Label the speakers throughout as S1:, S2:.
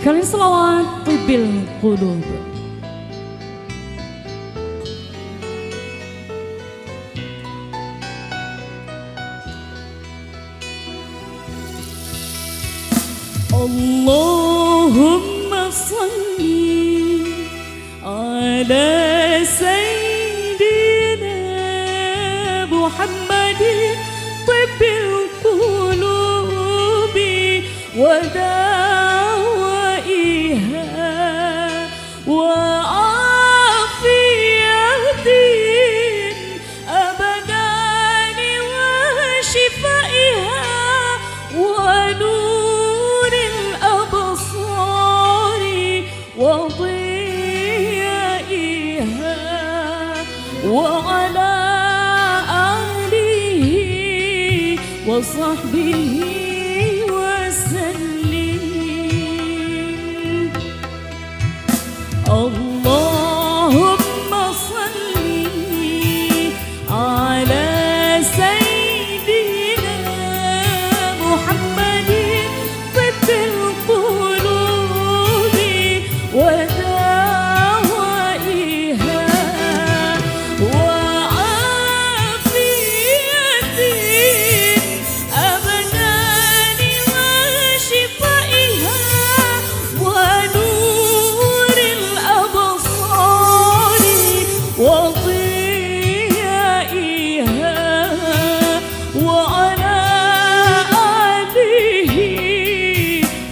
S1: Kalian selawat Tibil Qulub. Allahumma salli ala Sayyidina Muhammadin Tibil Qulubi wa وعلى آله وصحبه وسلم. اللهم صل على سيدنا محمد طب القلوب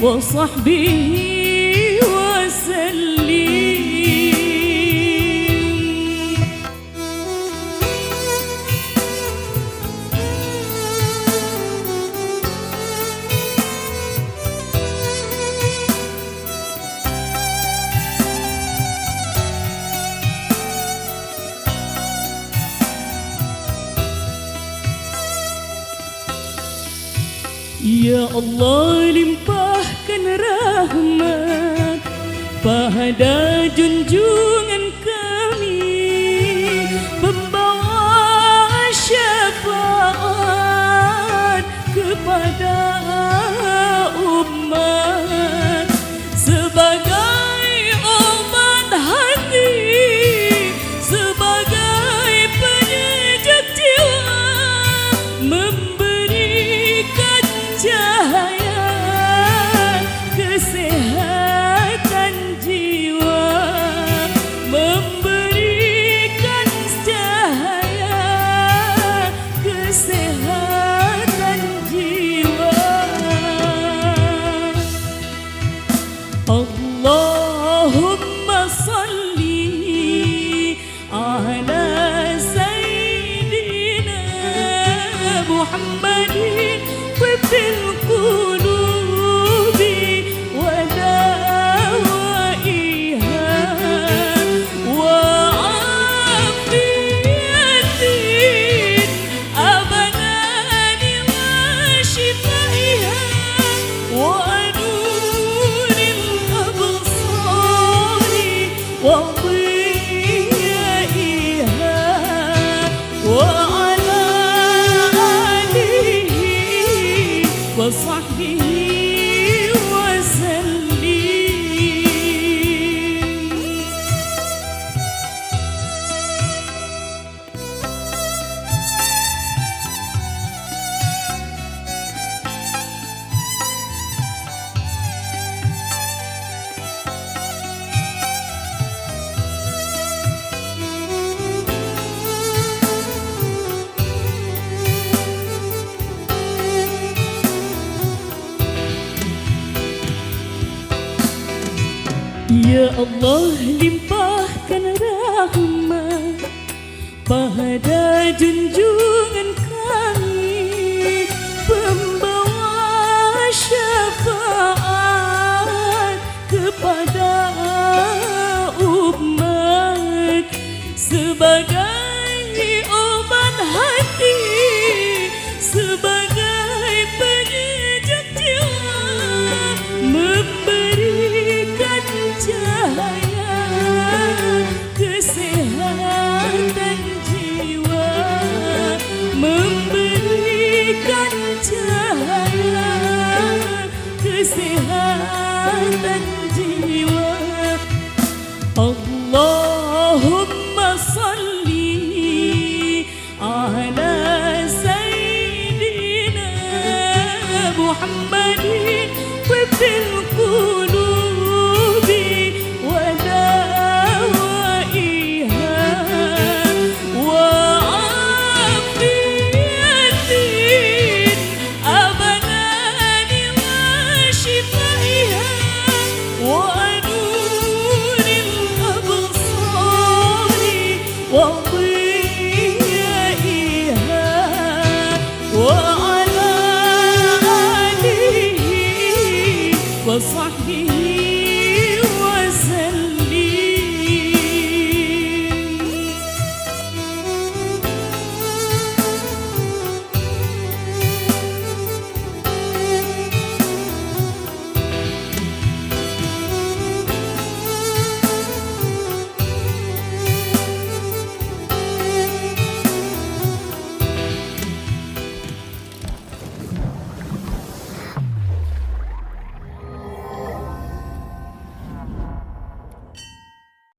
S1: وصحبه وسلم. Ya Allah, limpahkan rahmat pada junjungan kami, pembawa syafaat kepada umat, sebagai obat hati, sebagai penyejuk jiwa, memberikan cahaya kesehatan jiwa, memberikan cahaya kesehatan jiwa. Allahumma salli ala Sayyidina Muhammadin Tibil Qulubi wa dawaiha wa afiyatin abadani wa shifaiha wa nuril absari wa ضيائها وعلى آله وصحبه وسلم. Ya Allah, limpahkan rahmat pada junjungan kami, pembawa syafaat kepada umat, sebagai obat hati, sebagai penyejuk jiwa, memberikan cahaya kesehatan jiwa, memberikan cahaya kesehatan jiwa. Allah